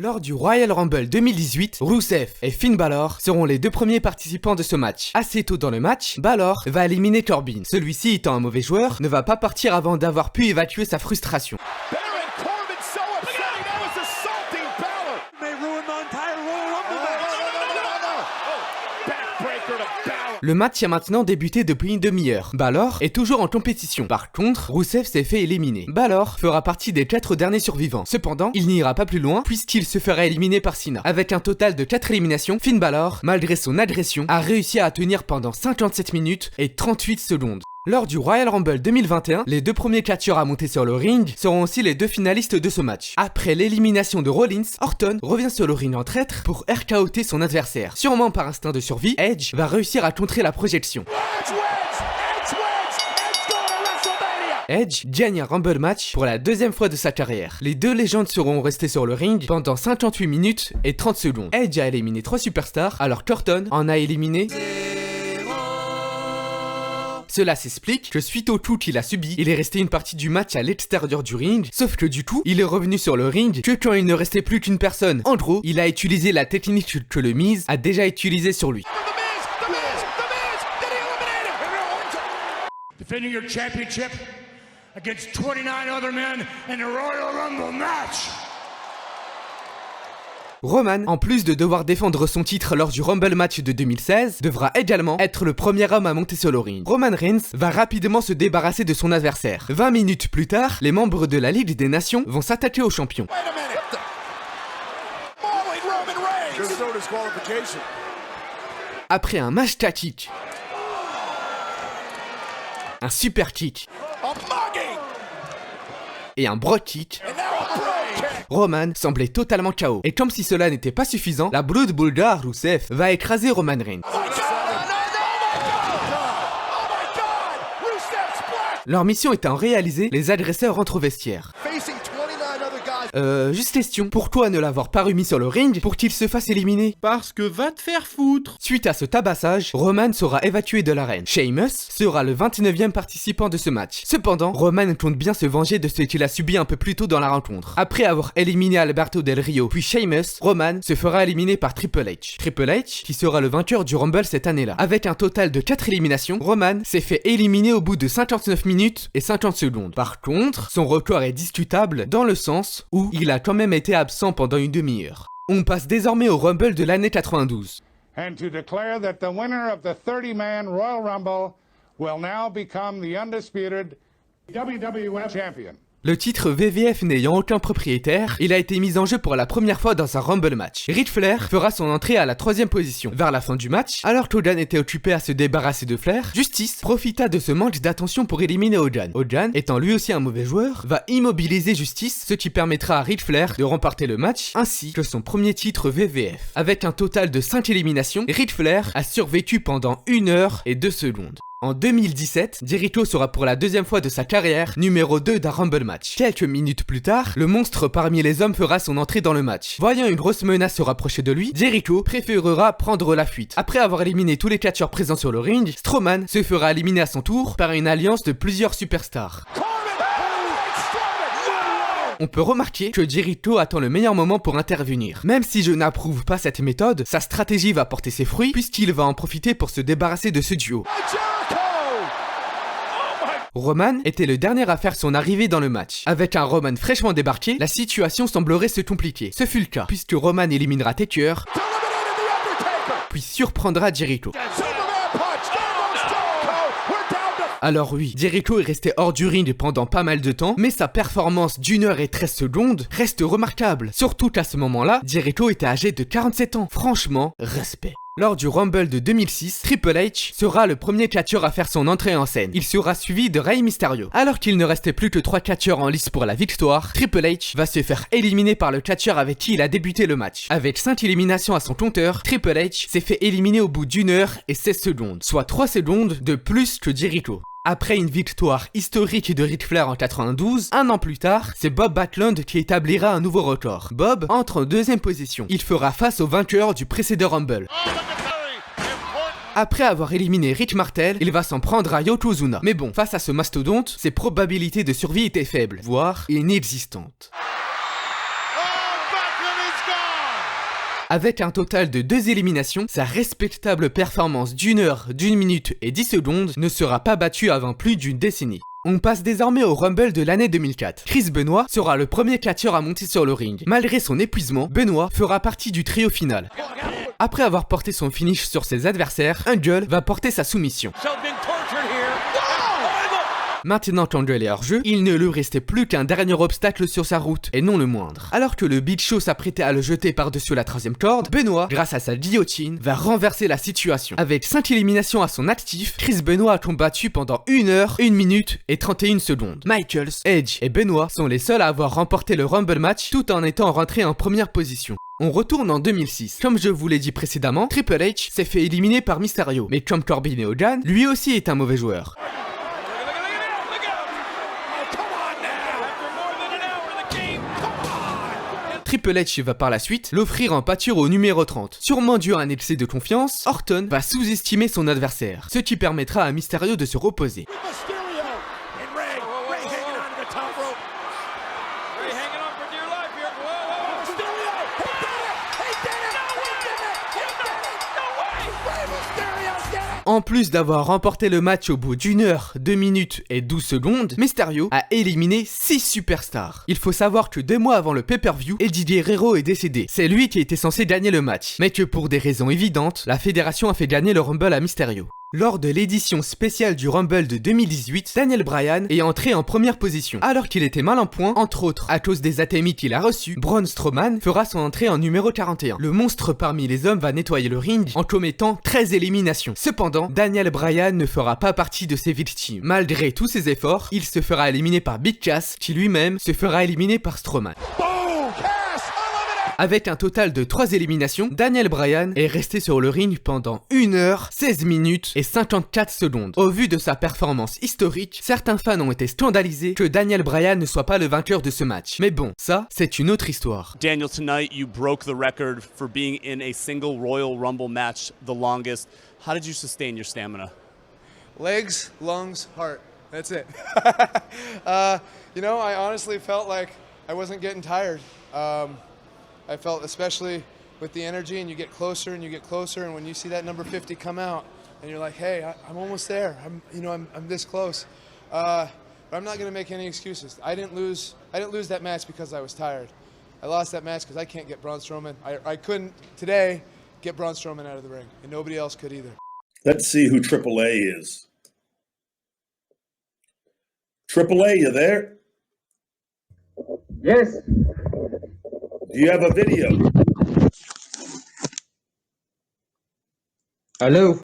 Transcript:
Lors du Royal Rumble 2018, Rusev et Finn Balor seront les deux premiers participants de ce match. Assez tôt dans le match, Balor va éliminer Corbin. Celui-ci, étant un mauvais joueur, ne va pas partir avant d'avoir pu évacuer sa frustration. Le match a maintenant débuté depuis une demi-heure. Balor est toujours en compétition. Par contre, Rusev s'est fait éliminer. Balor fera partie des 4 derniers survivants. Cependant, il n'ira pas plus loin puisqu'il se fera éliminer par Cena. Avec un total de 4 éliminations, Finn Balor, malgré son agression, a réussi à tenir pendant 57 minutes et 38 secondes. Lors du Royal Rumble 2021, les deux premiers catcheurs à monter sur le ring seront aussi les deux finalistes de ce match. Après l'élimination de Rollins, Orton revient sur le ring en traître pour RKO'ter son adversaire. Sûrement par instinct de survie, Edge va réussir à contrer la projection. Edge gagne un Rumble match pour la deuxième fois de sa carrière. Les deux légendes seront restées sur le ring pendant 58 minutes et 30 secondes. Edge a éliminé 3 superstars alors qu'Orton en a éliminé... Cela s'explique que suite au coup qu'il a subi, il est resté une partie du match à l'extérieur du ring, sauf que du coup, il est revenu sur le ring que quand il ne restait plus qu'une personne. En gros, il a utilisé la technique que le Miz a déjà utilisée sur lui. Defending your championship against 29 other men in a Royal Rumble match. Roman, en plus de devoir défendre son titre lors du Rumble match de 2016, devra également être le premier homme à monter sur le ring. Roman Reigns va rapidement se débarrasser de son adversaire. 20 minutes plus tard, les membres de la Ligue des Nations vont s'attaquer au champion. Après un match tactique, un super kick et un brogue kick, Roman semblait totalement KO. Et comme si cela n'était pas suffisant, la Blood Bulldog Rusev va écraser Roman Reigns. Leur mission étant réalisée, les agresseurs rentrent au vestiaire. Juste question, pourquoi ne l'avoir pas remis sur le ring pour qu'il se fasse éliminer? Parce que va te faire foutre. Suite à ce tabassage, Roman sera évacué de l'arène. Sheamus sera le 29e participant de ce match. Cependant, Roman compte bien se venger de ce qu'il a subi un peu plus tôt dans la rencontre. Après avoir éliminé Alberto Del Rio puis Sheamus, Roman se fera éliminer par Triple H. Triple H, qui sera le vainqueur du Rumble cette année-là. Avec un total de 4 éliminations, Roman s'est fait éliminer au bout de 59 minutes et 50 secondes. Par contre, son record est discutable dans le sens où il a quand même été absent pendant une demi-heure. On passe désormais au Rumble de l'année 92. And to declare that the winner of the 30-man Royal Rumble will now become the undisputed WWF champion. Le titre VVF n'ayant aucun propriétaire, il a été mis en jeu pour la première fois dans un Rumble match. Ric Flair fera son entrée à la 3e position. Vers la fin du match, alors qu'Hogan était occupé à se débarrasser de Flair, Justice profita de ce manque d'attention pour éliminer Hogan. Hogan, étant lui aussi un mauvais joueur, va immobiliser Justice, ce qui permettra à Ric Flair de remporter le match, ainsi que son premier titre VVF. Avec un total de 5 éliminations, Ric Flair a survécu pendant 1 heure et 2 secondes. En 2017, Jericho sera pour la deuxième fois de sa carrière numéro 2 d'un Rumble match. Quelques minutes plus tard, le monstre parmi les hommes fera son entrée dans le match. Voyant une grosse menace se rapprocher de lui, Jericho préférera prendre la fuite. Après avoir éliminé tous les catcheurs présents sur le ring, Strowman se fera éliminer à son tour par une alliance de plusieurs superstars. On peut remarquer que Jericho attend le meilleur moment pour intervenir. Même si je n'approuve pas cette méthode, sa stratégie va porter ses fruits puisqu'il va en profiter pour se débarrasser de ce duo. Roman était le dernier à faire son arrivée dans le match. Avec un Roman fraîchement débarqué, la situation semblerait se compliquer. Ce fut le cas, puisque Roman éliminera Taker, puis surprendra Jericho. Alors oui, Jericho est resté hors du ring pendant pas mal de temps, mais sa performance d'1 heure et 13 secondes reste remarquable. Surtout qu'à ce moment-là, Jericho était âgé de 47 ans. Franchement, respect. Lors du Rumble de 2006, Triple H sera le premier catcheur à faire son entrée en scène. Il sera suivi de Rey Mysterio. Alors qu'il ne restait plus que 3 catcheurs en lice pour la victoire, Triple H va se faire éliminer par le catcheur avec qui il a débuté le match. Avec 5 éliminations à son compteur, Triple H s'est fait éliminer au bout d'1 heure et 16 secondes, soit 3 secondes de plus que Jericho. Après une victoire historique de Ric Flair en 92, un an plus tard, c'est Bob Backlund qui établira un nouveau record. Bob entre en 2e position. Il fera face au vainqueur du précédent Rumble. Après avoir éliminé Rick Martel, il va s'en prendre à Yokozuna. Mais bon, face à ce mastodonte, ses probabilités de survie étaient faibles, voire inexistantes. Oh, Backlund is gone! Avec un total de 2 éliminations, sa respectable performance d'1 heure, 1 minute et 10 secondes ne sera pas battue avant plus d'une décennie. On passe désormais au Rumble de l'année 2004. Chris Benoit sera le premier catcheur à monter sur le ring. Malgré son épuisement, Benoit fera partie du trio final. Après avoir porté son finish sur ses adversaires, Angle va porter sa soumission. Maintenant qu'Angle est hors jeu, il ne lui restait plus qu'un dernier obstacle sur sa route, et non le moindre. Alors que le Big Show s'apprêtait à le jeter par-dessus la 3ème corde, Benoit, grâce à sa guillotine, va renverser la situation. Avec 5 éliminations à son actif, Chris Benoit a combattu pendant 1 heure, 1 minute et 31 secondes. Michaels, Edge et Benoit sont les seuls à avoir remporté le Rumble match tout en étant rentrés en première position. On retourne en 2006. Comme je vous l'ai dit précédemment, Triple H s'est fait éliminer par Mysterio, mais comme Corbin et Hogan, lui aussi est un mauvais joueur. Triple H va par la suite l'offrir en pâture au numéro 30. Sûrement dû à un excès de confiance, Orton va sous-estimer son adversaire, ce qui permettra à Mysterio de se reposer. En plus d'avoir remporté le match au bout d'1 heure, 2 minutes et 12 secondes, Mysterio a éliminé 6 superstars. Il faut savoir que 2 mois avant le pay-per-view, Eddie Guerrero est décédé. C'est lui qui était censé gagner le match, mais que pour des raisons évidentes, la fédération a fait gagner le Rumble à Mysterio. Lors de l'édition spéciale du Rumble de 2018, Daniel Bryan est entré en première position. Alors qu'il était mal en point, entre autres à cause des atémies qu'il a reçus, Braun Strowman fera son entrée en numéro 41. Le monstre parmi les hommes va nettoyer le ring en commettant 13 éliminations. Cependant, Daniel Bryan ne fera pas partie de ses victimes. Malgré tous ses efforts, il se fera éliminer par Big Cass, qui lui-même se fera éliminer par Strowman. Avec un total de 3 éliminations, Daniel Bryan est resté sur le ring pendant 1 heure, 16 minutes et 54 secondes. Au vu de sa performance historique, certains fans ont été scandalisés que Daniel Bryan ne soit pas le vainqueur de ce match. Mais bon, ça, c'est une autre histoire. Daniel, tonight you broke the record for being in a single Royal Rumble match the longest. How did you sustain your stamina? Legs, lungs, heart. That's it. You know, I honestly felt like I wasn't getting tired. I felt, especially with the energy, and you get closer and you get closer, and when you see that number 50 come out, and you're like, hey, I'm almost there. I'm this close. But I'm not going to make any excuses. I didn't lose that match because I was tired. I lost that match because I can't get Braun Strowman. I couldn't today get Braun Strowman out of the ring, and nobody else could either. Let's see who AAA is. AAA, you there? Yes. Do you have a video? Hello.